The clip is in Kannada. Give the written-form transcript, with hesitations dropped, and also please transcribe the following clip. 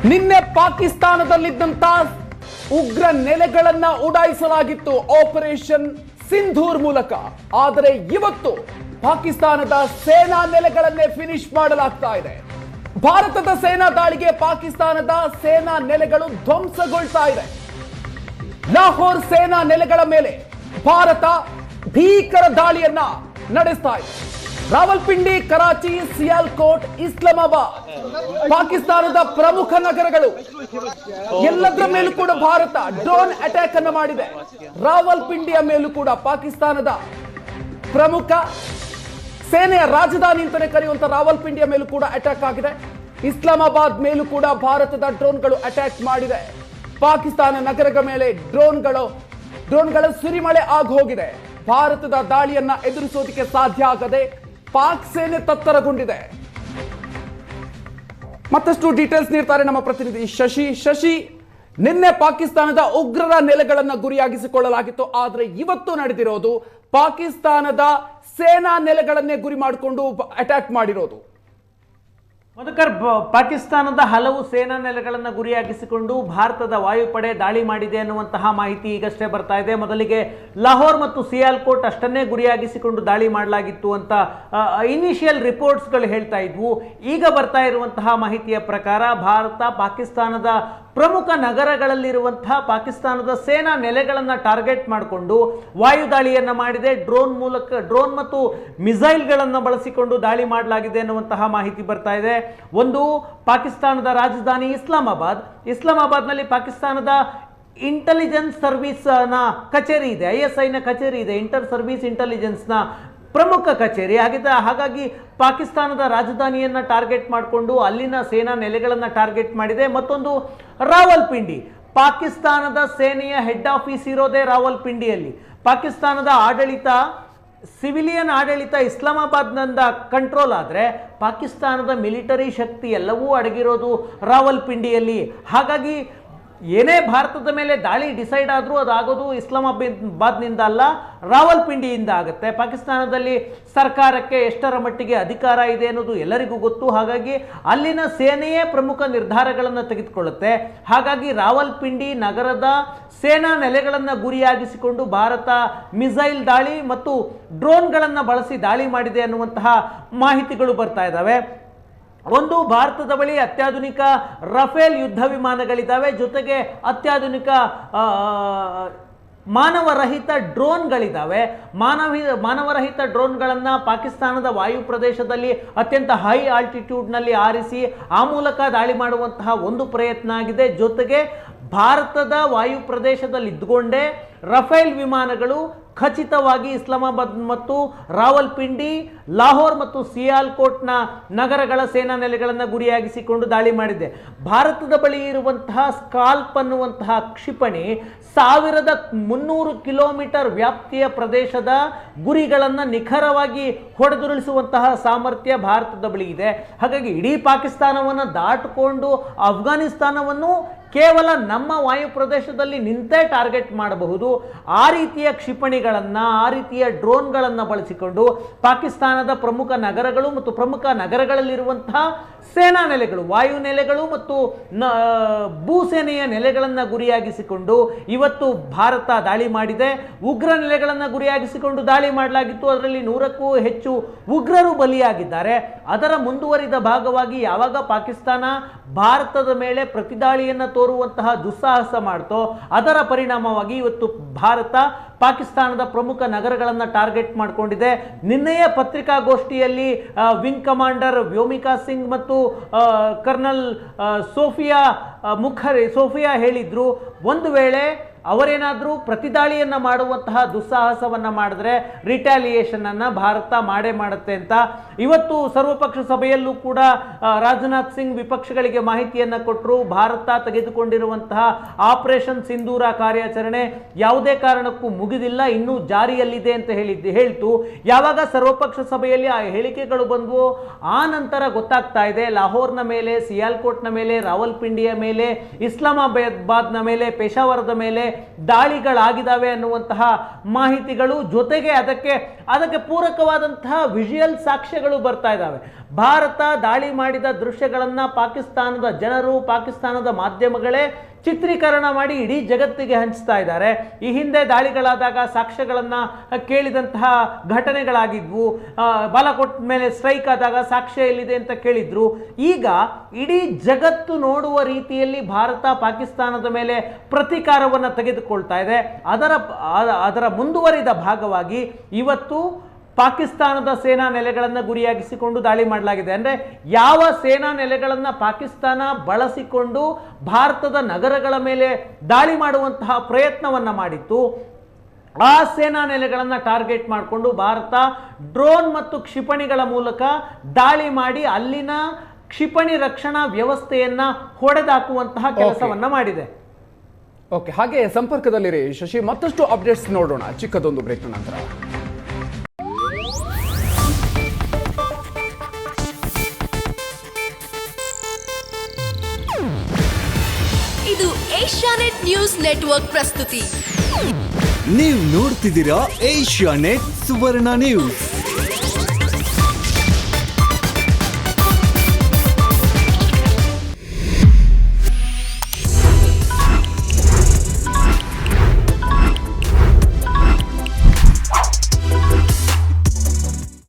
ನಿನ್ನೆ ಪಾಕಿಸ್ತಾನದಲ್ಲಿದ್ದಂತ ಉಗ್ರ ನೆಲೆಗಳನ್ನ ಉಡಾಯಿಸಲಾಗಿತ್ತು ಆಪರೇಷನ್ ಸಿಂಧೂರ್ ಮೂಲಕ. ಆದರೆ ಇವತ್ತು ಪಾಕಿಸ್ತಾನದ ಸೇನಾ ನೆಲೆಗಳನ್ನೇ ಫಿನಿಶ್ ಮಾಡಲಾಗ್ತಾ ಇದೆ. ಭಾರತದ ಸೇನಾ ದಾಳಿಗೆ ಪಾಕಿಸ್ತಾನದ ಸೇನಾ ನೆಲೆಗಳು ಧ್ವಂಸಗೊಳ್ತಾ ಇದೆ. ಲಾಹೋರ್ ಸೇನಾ ನೆಲೆಗಳ ಮೇಲೆ ಭಾರತ ಭೀಕರ ದಾಳಿಯನ್ನ ನಡೆಸ್ತಾ ಇದೆ. ರಾವಲ್ಪಿಂಡಿ, ಕರಾಚಿ, ಸಿಯಾಲ್ಕೋಟ್, ಇಸ್ಲಾಮಾಬಾದ್ ಪಾಕಿಸ್ತಾನದ ಪ್ರಮುಖ ನಗರಗಳು. ಎಲ್ಲದರ ಮೇಲೂ ಕೂಡ ಭಾರತ ಡ್ರೋನ್ ಅಟ್ಯಾಕ್ ಅನ್ನು ಮಾಡಿದೆ. ರಾವಲ್ಪಿಂಡಿಯ ಮೇಲೂ ಕೂಡ ಪಾಕಿಸ್ತಾನದ ಪ್ರಮುಖ ಸೇನೆಯ ರಾಜಧಾನಿ ಅಂತಾನೆ ಕರೆಯುವಂತ ರಾವಲ್ಪಿಂಡಿಯ ಮೇಲೂ ಕೂಡ ಅಟ್ಯಾಕ್ ಆಗಿದೆ. ಇಸ್ಲಾಮಾಬಾದ್ ಮೇಲೂ ಕೂಡ ಭಾರತದ ಡ್ರೋನ್ಗಳು ಅಟ್ಯಾಕ್ ಮಾಡಿದೆ. ಪಾಕಿಸ್ತಾನ ನಗರಗಳ ಮೇಲೆ ಡ್ರೋನ್ಗಳ ಸುರಿಮಳೆ ಆಗಿ ಹೋಗಿದೆ. ಭಾರತದ ದಾಳಿಯನ್ನ ಎದುರಿಸೋದಕ್ಕೆ ಸಾಧ್ಯ ಆಗದೆ ಪಾಕ್ ಸೇನೆ ತತ್ತರಗೊಂಡಿದೆ. ಮತ್ತಷ್ಟು ಡೀಟೇಲ್ಸ್ ನೀಡ್ತಾರೆ ನಮ್ಮ ಪ್ರತಿನಿಧಿ ಶಶಿ. ನಿನ್ನೆ ಪಾಕಿಸ್ತಾನದ ಉಗ್ರರ ನೆಲೆಗಳನ್ನ ಗುರಿಯಾಗಿಸಿಕೊಳ್ಳಲಾಗಿತ್ತು. ಆದ್ರೆ ಇವತ್ತು ನಡೆದಿರೋದು ಪಾಕಿಸ್ತಾನದ ಸೇನಾ ನೆಲೆಗಳನ್ನೇ ಗುರಿ ಮಾಡಿಕೊಂಡು ಅಟ್ಯಾಕ್ ಮಾಡಿರೋದು. ಮಧುಕರ್, ಪಾಕಿಸ್ತಾನದ ಹಲವು ಸೇನಾ ನೆಲೆಗಳನ್ನು ಗುರಿಯಾಗಿಸಿಕೊಂಡು ಭಾರತದ ವಾಯುಪಡೆ ದಾಳಿ ಮಾಡಿದೆ ಅನ್ನುವಂತಹ ಮಾಹಿತಿ ಈಗಷ್ಟೇ ಬರ್ತಾ ಇದೆ. ಮೊದಲಿಗೆ ಲಾಹೋರ್ ಮತ್ತು ಸಿಯಾಲ್ಕೋಟ್ ಅಷ್ಟನ್ನೇ ಗುರಿಯಾಗಿಸಿಕೊಂಡು ದಾಳಿ ಮಾಡಲಾಗಿತ್ತು ಅಂತ ಇನಿಷಿಯಲ್ ರಿಪೋರ್ಟ್ಸ್ಗಳು ಹೇಳ್ತಾ ಇದ್ವು. ಈಗ ಬರ್ತಾ ಇರುವಂತಹ ಮಾಹಿತಿಯ ಪ್ರಕಾರ ಭಾರತ ಪಾಕಿಸ್ತಾನದ ಪ್ರಮುಖ ನಗರಗಳಲ್ಲಿರುವಂತಹ ಪಾಕಿಸ್ತಾನದ ಸೇನಾ ನೆಲೆಗಳನ್ನು ಟಾರ್ಗೆಟ್ ಮಾಡಿಕೊಂಡು ವಾಯುದಾಳಿಯನ್ನು ಮಾಡಿದೆ. ಡ್ರೋನ್ ಮತ್ತು ಮಿಸೈಲ್ಗಳನ್ನು ಬಳಸಿಕೊಂಡು ದಾಳಿ ಮಾಡಲಾಗಿದೆ ಅನ್ನುವಂತಹ ಮಾಹಿತಿ ಬರ್ತಾ ಇದೆ. ಒಂದು, ಪಾಕಿಸ್ತಾನದ ರಾಜಧಾನಿ ಇಸ್ಲಾಮಾಬಾದ್ನಲ್ಲಿ ಪಾಕಿಸ್ತಾನದ ಇಂಟೆಲಿಜೆನ್ಸ್ ಸರ್ವಿಸ್ ನ ಕಚೇರಿ ಇದೆ, ISI ನ ಕಚೇರಿ ಇದೆ, ಇಂಟರ್ ಸರ್ವಿಸ್ ಇಂಟೆಲಿಜೆನ್ಸ್ ನ ಪ್ರಮುಖ ಕಚೇರಿ ಆಗಿದೆ. ಹಾಗಾಗಿ ಪಾಕಿಸ್ತಾನದ ರಾಜಧಾನಿಯನ್ನ ಟಾರ್ಗೆಟ್ ಮಾಡಿಕೊಂಡು ಅಲ್ಲಿನ ಸೇನಾ ನೆಲೆಗಳನ್ನು ಟಾರ್ಗೆಟ್ ಮಾಡಿದೆ. ಮತ್ತೊಂದು, ರಾವಲ್ಪಿಂಡಿ, ಪಾಕಿಸ್ತಾನದ ಸೇನೆಯ ಹೆಡ್ ಆಫೀಸ್ ಇರೋದೇ ರಾವಲ್ಪಿಂಡಿಯಲ್ಲಿ. ಪಾಕಿಸ್ತಾನದ ಆಡಳಿತ, ಸಿವಿಲಿಯನ್ ಆಡಳಿತ ಇಸ್ಲಾಮಾಬಾದ್ನಿಂದ ಕಂಟ್ರೋಲ್ ಆದರೆ ಪಾಕಿಸ್ತಾನದ ಮಿಲಿಟರಿ ಶಕ್ತಿ ಎಲ್ಲವೂ ಅಡಗಿರೋದು ರಾವಲ್ಪಿಂಡಿಯಲ್ಲಿ. ಹಾಗಾಗಿ ಏನೇ ಭಾರತದ ಮೇಲೆ ದಾಳಿ ಡಿಸೈಡ್ ಆದರೂ ಅದಾಗೋದು ಇಸ್ಲಾಮಾಬಾದ್ನಿಂದ ಅಲ್ಲ, ರಾವಲ್ಪಿಂಡಿಯಿಂದ ಆಗುತ್ತೆ. ಪಾಕಿಸ್ತಾನದಲ್ಲಿ ಸರ್ಕಾರಕ್ಕೆ ಎಷ್ಟರ ಮಟ್ಟಿಗೆ ಅಧಿಕಾರ ಇದೆ ಅನ್ನೋದು ಎಲ್ಲರಿಗೂ ಗೊತ್ತು. ಹಾಗಾಗಿ ಅಲ್ಲಿನ ಸೇನೆಯೇ ಪ್ರಮುಖ ನಿರ್ಧಾರಗಳನ್ನು ತೆಗೆದುಕೊಳ್ಳುತ್ತೆ. ಹಾಗಾಗಿ ರಾವಲ್ಪಿಂಡಿ ನಗರದ ಸೇನಾ ನೆಲೆಗಳನ್ನು ಗುರಿಯಾಗಿಸಿಕೊಂಡು ಭಾರತ ಮಿಸೈಲ್ ದಾಳಿ ಮತ್ತು ಡ್ರೋನ್ಗಳನ್ನು ಬಳಸಿ ದಾಳಿ ಮಾಡಿದೆ ಅನ್ನುವಂತಹ ಮಾಹಿತಿಗಳು ಬರ್ತಾ ಇದ್ದಾವೆ. ಒಂದು, ಭಾರತದ ಬಳಿ ಅತ್ಯಾಧುನಿಕ ರಫೇಲ್ ಯುದ್ಧ ವಿಮಾನಗಳಿದ್ದಾವೆ, ಜೊತೆಗೆ ಅತ್ಯಾಧುನಿಕ ಮಾನವರಹಿತ ಡ್ರೋನ್ಗಳಿದ್ದಾವೆ. ಮಾನವರಹಿತ ಡ್ರೋನ್ಗಳನ್ನು ಪಾಕಿಸ್ತಾನದ ವಾಯು ಪ್ರದೇಶದಲ್ಲಿ ಅತ್ಯಂತ ಹೈ ಆಲ್ಟಿಟ್ಯೂಡ್ನಲ್ಲಿ ಆರಿಸಿ ಆ ಮೂಲಕ ದಾಳಿ ಮಾಡುವಂತಹ ಒಂದು ಪ್ರಯತ್ನ ಆಗಿದೆ. ಜೊತೆಗೆ ಭಾರತದ ವಾಯು ಪ್ರದೇಶದಲ್ಲಿ ಇದ್ದುಕೊಂಡೇ ರಫೇಲ್ ವಿಮಾನಗಳು ಖಚಿತವಾಗಿ ಇಸ್ಲಾಮಾಬಾದ್ ಮತ್ತು ರಾವಲ್ಪಿಂಡಿ, ಲಾಹೋರ್ ಮತ್ತು ಸಿಯಾಲ್ಕೋಟ್ನ ನಗರಗಳ ಸೇನಾ ನೆಲೆಗಳನ್ನು ಗುರಿಯಾಗಿಸಿಕೊಂಡು ದಾಳಿ ಮಾಡಿದೆ. ಭಾರತದ ಬಳಿ ಇರುವಂತಹ ಸ್ಕಾಲ್ಪ್ ಅನ್ನುವಂತಹ ಕ್ಷಿಪಣಿ 1300 ಕಿಲೋಮೀಟರ್ ವ್ಯಾಪ್ತಿಯ ಪ್ರದೇಶದ ಗುರಿಗಳನ್ನು ನಿಖರವಾಗಿ ಹೊಡೆದುರುಳಿಸುವಂತಹ ಸಾಮರ್ಥ್ಯ ಭಾರತದ ಬಳಿ ಇದೆ. ಹಾಗಾಗಿ ಇಡೀ ಪಾಕಿಸ್ತಾನವನ್ನು ದಾಟಿಕೊಂಡು ಅಫ್ಘಾನಿಸ್ತಾನವನ್ನು ಕೇವಲ ನಮ್ಮ ವಾಯು ಪ್ರದೇಶದಲ್ಲಿ ನಿಂತೇ ಟಾರ್ಗೆಟ್ ಮಾಡಬಹುದು. ಆ ರೀತಿಯ ಕ್ಷಿಪಣಿಗಳನ್ನು, ಆ ರೀತಿಯ ಡ್ರೋನ್ಗಳನ್ನು ಬಳಸಿಕೊಂಡು ಪಾಕಿಸ್ತಾನದ ಪ್ರಮುಖ ನಗರಗಳು ಮತ್ತು ಪ್ರಮುಖ ನಗರಗಳಲ್ಲಿರುವಂತಹ ಸೇನಾ ನೆಲೆಗಳು, ವಾಯು ನೆಲೆಗಳು ಮತ್ತು ಭೂಸೇನೆಯ ನೆಲೆಗಳನ್ನು ಗುರಿಯಾಗಿಸಿಕೊಂಡು ಇವತ್ತು ಭಾರತ ದಾಳಿ ಮಾಡಿದೆ. ಉಗ್ರ ನೆಲೆಗಳನ್ನು ಗುರಿಯಾಗಿಸಿಕೊಂಡು ದಾಳಿ ಮಾಡಲಾಗಿತ್ತು. ಅದರಲ್ಲಿ 100ಕ್ಕೂ ಹೆಚ್ಚು ಉಗ್ರರು ಬಲಿಯಾಗಿದ್ದಾರೆ. ಅದರ ಮುಂದುವರಿದ ಭಾಗವಾಗಿ ಯಾವಾಗ ಪಾಕಿಸ್ತಾನ ಭಾರತದ ಮೇಲೆ ಪ್ರತಿದಾಳಿಯನ್ನು ತೋರುವಂತಹ ದುಸ್ಸಾಹಸ ಮಾಡ್ತೋ ಅದರ ಪರಿಣಾಮವಾಗಿ ಇವತ್ತು ಭಾರತ ಪಾಕಿಸ್ತಾನದ ಪ್ರಮುಖ ನಗರಗಳನ್ನು ಟಾರ್ಗೆಟ್ ಮಾಡಿಕೊಂಡಿದೆ. ನಿನ್ನೆಯ ಪತ್ರಿಕಾಗೋಷ್ಠಿಯಲ್ಲಿ ವಿಂಗ್ ಕಮಾಂಡರ್ ವ್ಯೋಮಿಕಾ ಸಿಂಗ್ ಮತ್ತು ಕರ್ನಲ್ ಸೋಫಿಯಾ ಹೇಳಿದ್ರು, ಒಂದು ವೇಳೆ ಅವರೇನಾದರೂ ಪ್ರತಿದಾಳಿಯನ್ನು ಮಾಡುವಂತಹ ದುಸ್ಸಾಹಸವನ್ನು ಮಾಡಿದ್ರೆ ರಿಟ್ಯಾಲಿಯೇಷನ್ ಅನ್ನು ಭಾರತ ಮಾಡೇ ಮಾಡುತ್ತೆ ಅಂತ. ಇವತ್ತು ಸರ್ವಪಕ್ಷ ಸಭೆಯಲ್ಲೂ ಕೂಡ ರಾಜನಾಥ್ ಸಿಂಗ್ ವಿಪಕ್ಷಗಳಿಗೆ ಮಾಹಿತಿಯನ್ನು ಕೊಟ್ಟರು. ಭಾರತ ತೆಗೆದುಕೊಂಡಿರುವಂತಹ ಆಪರೇಷನ್ ಸಿಂಧೂರ ಕಾರ್ಯಾಚರಣೆ ಯಾವುದೇ ಕಾರಣಕ್ಕೂ ಮುಗಿದಿಲ್ಲ, ಇನ್ನೂ ಜಾರಿಯಲ್ಲಿದೆ ಅಂತ ಹೇಳ್ತು. ಯಾವಾಗ ಸರ್ವಪಕ್ಷ ಸಭೆಯಲ್ಲಿ ಆ ಹೇಳಿಕೆಗಳು ಬಂದವು ಆ ನಂತರ ಗೊತ್ತಾಗ್ತಾ ಇದೆ ಲಾಹೋರ್ನ ಮೇಲೆ, ಸಿಯಾಲ್ಕೋಟ್ನ ಮೇಲೆ, ರಾವಲ್ಪಿಂಡಿಯ ಮೇಲೆ, ಇಸ್ಲಾಮಾಬಾದ್ನ ಮೇಲೆ, ಪೇಶಾವರದ ಮೇಲೆ ದಾಳಿಗಳಾಗಿದ್ದಾವೆ ಅನ್ನುವಂತಹ ಮಾಹಿತಿಗಳು, ಜೊತೆಗೆ ಅದಕ್ಕೆ ಪೂರಕವಾದಂತಹ ವಿಜುವಲ್ ಸಾಕ್ಷ್ಯಗಳು ಬರ್ತಾ ಇದ್ದಾವೆ. ಭಾರತ ದಾಳಿ ಮಾಡಿದ ದೃಶ್ಯಗಳನ್ನು ಪಾಕಿಸ್ತಾನದ ಜನರು, ಪಾಕಿಸ್ತಾನದ ಮಾಧ್ಯಮಗಳೇ ಚಿತ್ರೀಕರಣ ಮಾಡಿ ಇಡೀ ಜಗತ್ತಿಗೆ ಹಂಚ್ತಾ ಇದ್ದಾರೆ. ಈ ಹಿಂದೆ ದಾಳಿಗಳಾದಾಗ ಸಾಕ್ಷ್ಯಗಳನ್ನು ಕೇಳಿದಂತಹ ಘಟನೆಗಳಾಗಿದ್ವು. ಬಾಲಾಕೋಟ್ ಮೇಲೆ ಸ್ಟ್ರೈಕ್ ಆದಾಗ ಸಾಕ್ಷ್ಯ ಎಲ್ಲಿದೆ ಅಂತ ಕೇಳಿದ್ರು. ಈಗ ಇಡೀ ಜಗತ್ತು ನೋಡುವ ರೀತಿಯಲ್ಲಿ ಭಾರತ ಪಾಕಿಸ್ತಾನದ ಮೇಲೆ ಪ್ರತೀಕಾರವನ್ನು ತೆಗೆದುಕೊಳ್ತಾ ಇದೆ. ಅದರ ಮುಂದುವರಿದ ಭಾಗವಾಗಿ ಇವತ್ತು ಪಾಕಿಸ್ತಾನದ ಸೇನಾ ನೆಲೆಗಳನ್ನು ಗುರಿಯಾಗಿಸಿಕೊಂಡು ದಾಳಿ ಮಾಡಲಾಗಿದೆ. ಅಂದರೆ ಯಾವ ಸೇನಾ ನೆಲೆಗಳನ್ನು ಪಾಕಿಸ್ತಾನ ಬಳಸಿಕೊಂಡು ಭಾರತದ ನಗರಗಳ ಮೇಲೆ ದಾಳಿ ಮಾಡುವಂತಹ ಪ್ರಯತ್ನವನ್ನು ಮಾಡಿತ್ತು, ಆ ಸೇನಾ ನೆಲೆಗಳನ್ನು ಟಾರ್ಗೆಟ್ ಮಾಡಿಕೊಂಡು ಭಾರತ ಡ್ರೋನ್ ಮತ್ತು ಕ್ಷಿಪಣಿಗಳ ಮೂಲಕ ದಾಳಿ ಮಾಡಿ ಅಲ್ಲಿನ ಕ್ಷಿಪಣಿ ರಕ್ಷಣಾ ವ್ಯವಸ್ಥೆಯನ್ನ ಹೊಡೆದಾಕುವಂತಹ ಕೆಲಸವನ್ನ ಮಾಡಿದೆ. ಓಕೆ, ಹಾಗೆ ಸಂಪರ್ಕದಲ್ಲಿರಿ ಶಶಿ. ಮತ್ತಷ್ಟು ಅಪ್ಡೇಟ್ಸ್ ನೋಡೋಣ ಚಿಕ್ಕದೊಂದು ಬ್ರೇಕ್ ನಂತರ. ಇದು ಏಷ್ಯಾನೆಟ್ ನ್ಯೂಸ್ ನೆಟ್ವರ್ಕ್ ಪ್ರಸ್ತುತಿ. ನೀವು ನೋಡ್ತಿದ್ದೀರಾ ಏಷ್ಯಾನೆಟ್ ಸುವರ್ಣ ನ್ಯೂಸ್.